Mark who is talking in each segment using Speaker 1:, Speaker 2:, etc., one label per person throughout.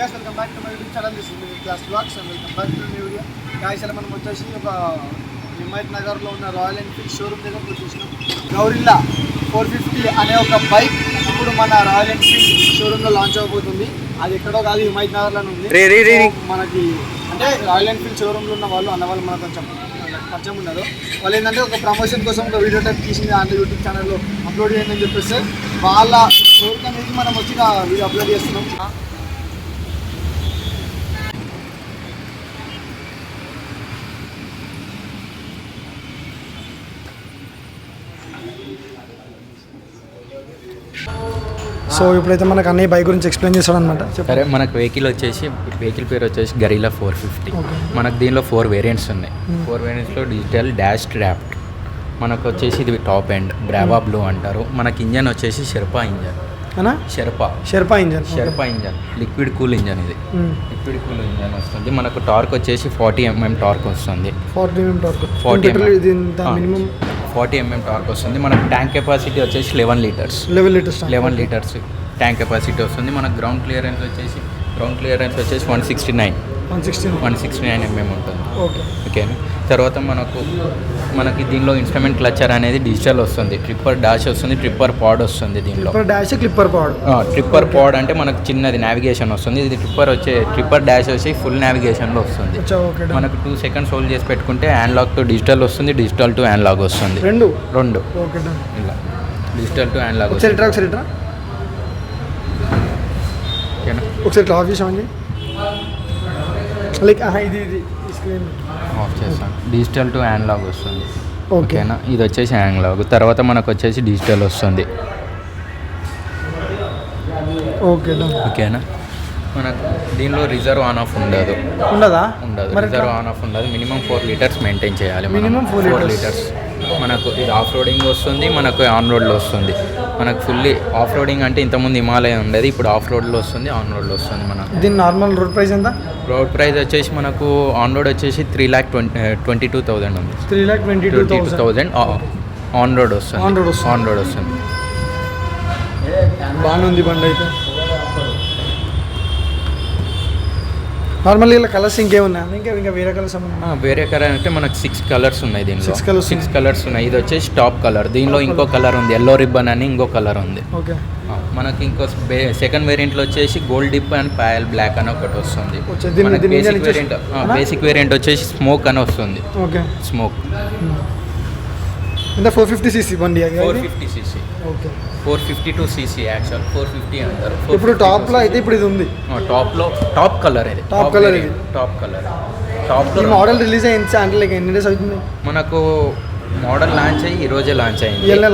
Speaker 1: guys, welcome back to my YouTube channel. This is Middle Class Vlogs and welcome back to the new video. Guys, ఇలా మనం వచ్చేసి ఒక హిమాయత్ నగర్లో ఉన్న royal Enfield showroom దగ్గరకు వచ్చేసినాం. గౌరిల్లా 450 అనే ఒక బైక్ ఇప్పుడు మన రాయల్ ఎన్ఫీల్డ్ షోరూంలో లాంచ్ అవబోతుంది. అది ఎక్కడో కాదు, హిమాయత్ నగర్లోనే ఉంది. మనకి అంటే రాయల్ ఎన్ఫీల్డ్ షోరూంలో ఉన్న వాళ్ళు అన్నవాళ్ళు మనకు కొంచెం పరిచయం ఉన్నారు. వాళ్ళు ఏంటంటే ఒక ప్రమోషన్ కోసం ఒక వీడియో టైప్ తీసింది అంటే యూట్యూబ్ ఛానల్లో అప్లోడ్ చేయండి చెప్పేస్తే వాళ్ళ షోరూమ్ అనేది మనం వచ్చి వీడియో అప్లోడ్ చేస్తున్నాం. సో ఇప్పుడైతే మనకు అన్నయ్య బైక్ గురించి ఎక్స్ప్లెయిన్ చేస్తాడు అనమాట.
Speaker 2: సరే, మనకు వెహికల్ పేరు వచ్చేసి గరిల్లా 450. మనకు దీనిలో 4 వేరియంట్స్ ఉన్నాయి. 4 వేరియంట్స్లో డిజిటల్ డాష్ ట్రాప్డ్. మనకు వచ్చేసి ఇది టాప్ ఎండ్ బ్రావా బ్లూ అంటారు. మనకి ఇంజన్ వచ్చేసి Sherpa engine. Sherpa engine liquid cool engine. ఇది లిక్విడ్ కూల్ ఇంజన్ వస్తుంది. మనకు టార్క్ వచ్చేసి 40 mm టార్క్ వస్తుంది. 40 mm టార్క్ వస్తుంది. మనకు ట్యాంక్ కెపాసిటీ వచ్చేసి 11 లీటర్స్ ట్యాంక్ కెపాసిటీ వస్తుంది. మనకు గ్రౌండ్ క్లియరెన్స్ వచ్చేసి 169 mm ఉంటుంది. ఓకేనా. తర్వాత మనకి దీనిలో ఇన్స్ట్రుమెంట్ క్లచర్ అనేది డిజిటల్ వస్తుంది. ట్రిప్పర్ డాష్ వస్తుంది, ట్రిప్పర్ పాడ్ వస్తుంది. దీనిలో ట్రిప్పర్ పాడ్ అంటే మనకు చిన్నది నావిగేషన్ వస్తుంది. ఇది ట్రిప్పర్ డాష్ వచ్చి ఫుల్ నావిగేషన్లో వస్తుంది. మనకు 2 seconds హోల్డ్ చేసి పెట్టుకుంటే హ్యాండ్లాక్ టు డిజిటల్ వస్తుంది, డిజిటల్ టు హ్యాండ్లాక్ వస్తుంది. రెండు ఇలా డిజిటల్ టు హ్యాండ్లాక్.
Speaker 1: ఒకసారి ఆఫ్ చేసామండి. లైక్ ఇది స్క్రీన్
Speaker 2: ఆఫ్ చేస్తాను. డిజిటల్ టు హ్యాండ్లాక్ వస్తుంది. ఓకేనా. ఇది వచ్చేసి హ్యాండ్లాక్. తర్వాత మనకు వచ్చేసి డిజిటల్ వస్తుంది. ఓకేనా. మనకు దీనిలో రిజర్వ్ ఆన్ ఆఫ్ ఉండదు. రిజర్వ్ ఆన్ ఆఫ్ ఉండదు. మినిమం 4 లీటర్స్ మెయింటైన్ చేయాలి. 4 లీటర్స్. మనకు ఇది ఆఫ్ రోడింగ్ వస్తుంది, మనకు ఆన్ రోడ్లో వస్తుంది. మనకు ఫుల్లీ ఆఫ్ రోడింగ్ అంటే ఇంతకుముందు హిమాలయ ఉండేది, ఇప్పుడు ఆఫ్ రోడ్లో వస్తుంది, ఆన్ రోడ్లో వస్తుంది. మనకు
Speaker 1: దీని నార్మల్ రోడ్ ప్రైస్ ఎంత?
Speaker 2: రోడ్ ప్రైస్ వచ్చేసి మనకు ఆన్ రోడ్ వచ్చేసి 3,22,000 ఉంది.
Speaker 1: 3,22,000
Speaker 2: ఆన్ రోడ్ వస్తుంది.
Speaker 1: బాగానే ఉంది బండి అయితే. నార్మల్గా ఇలా కలర్స్ ఇంకేమున్నాయి? ఇంకా వేరే కలర్స్
Speaker 2: వేరే కలర్ అంటే మనకు 6 కలర్స్ ఉన్నాయి. దీనిలో 6 కలర్స్ ఉన్నాయి. ఇది వచ్చేసి టాప్ కలర్. దీనిలో ఇంకో కలర్ ఉంది, ఎల్లో రిబ్బన్ అని ఇంకో కలర్ ఉంది. మనకి ఇంకో సెకండ్ వేరియంట్లో వచ్చేసి గోల్డ్ డిప్ అండ్ పాయల్ బ్లాక్ అని ఒకటి వస్తుంది. బేసిక్ వేరియంట్ వచ్చేసి స్మోక్ అని వస్తుంది. స్మోక్
Speaker 1: 450cc బండి.
Speaker 2: 450cc. 452cc యాక్చువల్ 450 అంటారు.
Speaker 1: ఇప్పుడు టాప్లో అయితే ఇప్పుడు ఇది ఉంది.
Speaker 2: టాప్ కలర్ ఇది. టాప్
Speaker 1: మోడల్ రిలీజ్ అయింది అంటే లైక్ ఎన్ని డేస్ అవుతుంది?
Speaker 2: మనకు మోడల్ లాంచ్ అయ్యి ఈ రోజే లాంచ్ అయింది. ఇవాళ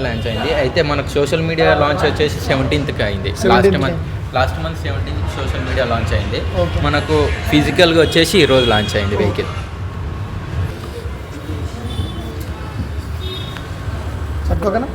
Speaker 2: లాంచ్ అయింది. అయితే మనకు సోషల్ మీడియా లాంచ్ వచ్చేసి 17th అయింది. Last month 17th social media launch అయింది. మనకు ఫిజికల్గా వచ్చేసి ఈరోజు లాంచ్ అయింది vehicle.
Speaker 1: సరిపోకనా?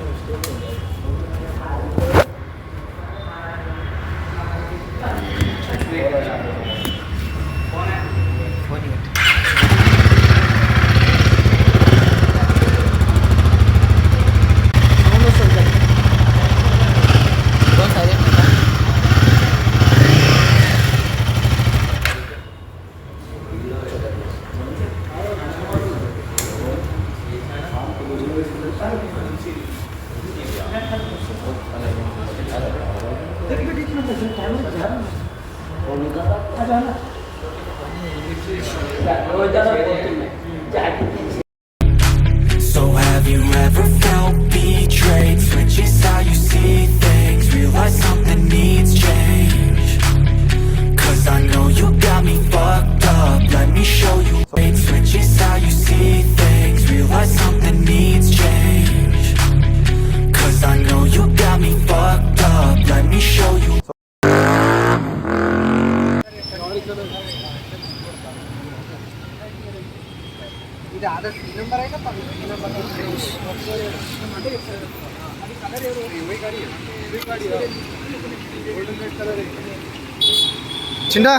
Speaker 3: So have you ever felt betrayed? Switches how you see things. Realize something needs change. 'Cause I know you got me fucked up. Let me show you. Switches how you see things. Realize something needs change. 'Cause I know you got me fucked up. Let me show you.
Speaker 1: ఇది order number అయినా చిండా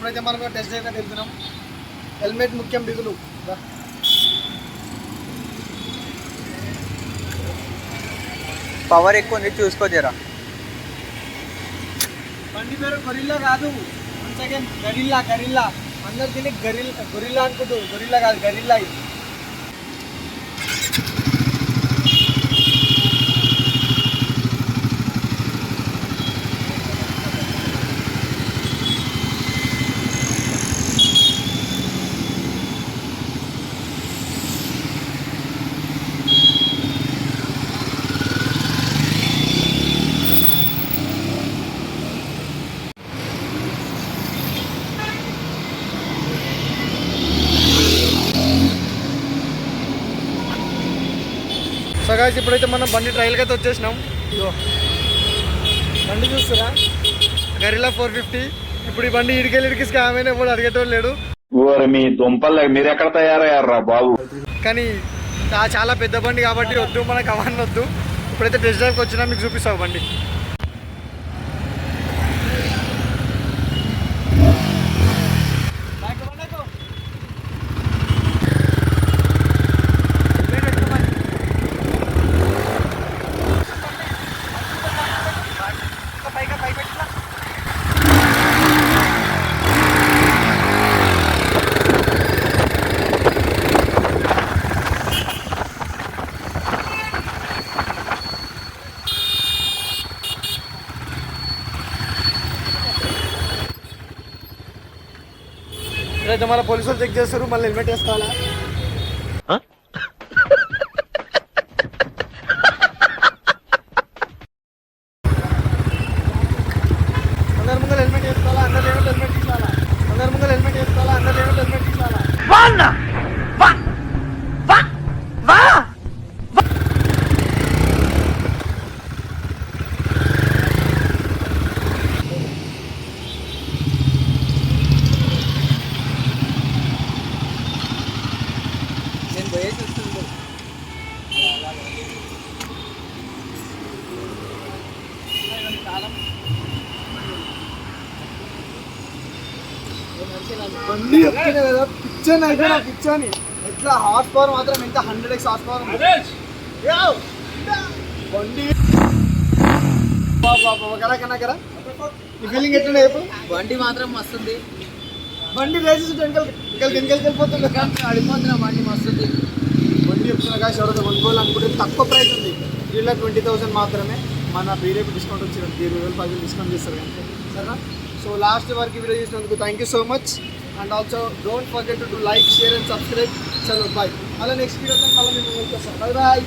Speaker 1: ఇప్పుడైతే మనం test drive అయితే వెళ్తున్నాం. Helmet ముఖ్యం, బిగులు.
Speaker 4: Power ఎక్కువ ఉంది, చూసుకో జరా.
Speaker 1: బండి పేరు గొరిల్లా కాదు, వన్స్ అగైన్ గరిల్లా. అందరు తిని గొరిల్లా అనుకుంటూ, గొరిల్లా కాదు గరిల్లా. సో గాయ్స్ ఇప్పుడైతే మనం బండి ట్రయల్కి అయితే వచ్చేసినాం. ఇగో బండి చూస్తారా, గరిల్లా 450. ఇప్పుడు ఈ బండి ఇడికి స్కామ్ అయినా ఎప్పుడు అడిగేటోళ్ళు లేడు.
Speaker 5: మీ దుంపలు మీరు ఎక్కడ తయారయ్యారా బాబు.
Speaker 1: కానీ చాలా పెద్ద బండి కాబట్టి వద్దు, మనకు అవన్నీ వద్దు. ఇప్పుడైతే టెస్ట్ డ్రైవ్కి వచ్చినా మీకు చూపిస్తావు బండి. అయితే మళ్ళీ పోలీసులు చెక్ చేస్తారు, మళ్ళీ హెల్మెట్ వేసుకోవాలా? అందరి ముందు హెల్మెట్ వేసుకోవాలా, అందరు హెల్మెట్ తీసుకోవాలా, అందరి ముందు హెల్మెట్ వేసుకోవాలా, అందరు హెల్మెట్ తీసుకోవాలా. బండి చెప్తున్నా కదా, పిచ్చని అయితే నాకు పిచ్చని. ఎట్లా హార్స్ పవర్ మాత్రం ఎంత 100x హార్స్ పవర్ బండి. కరా ఈ ఫీలింగ్ ఎట్లున్నా చెప్పు.
Speaker 4: బండి మాత్రం మస్తుంది,
Speaker 1: బండి రేసెస్ వెళ్ళిపోతుంది,
Speaker 4: అడిపోతున్నా. బండి మస్తుంది.
Speaker 1: బండి చెప్తున్నా కాదు, ఎవరైతే కొనుక్కోవాలనుకుంటే తక్కువ ప్రైస్ ఉంది, 3,20,000 మాత్రమే. మన బీరేపు డిస్కౌంట్ వచ్చింది, 20,000 10,000 డిస్కౌంట్ చేస్తారు కనుక సరేనా. సో లాస్ట్ వరకు వీడియో చూసినందుకు thank you so much. And also don't forget to like, share and subscribe. చలో బాయ్. మళ్ళీ నెక్స్ట్ వీడియోతో మళ్ళీ మేము వచ్చేస్తాం. Bye bye.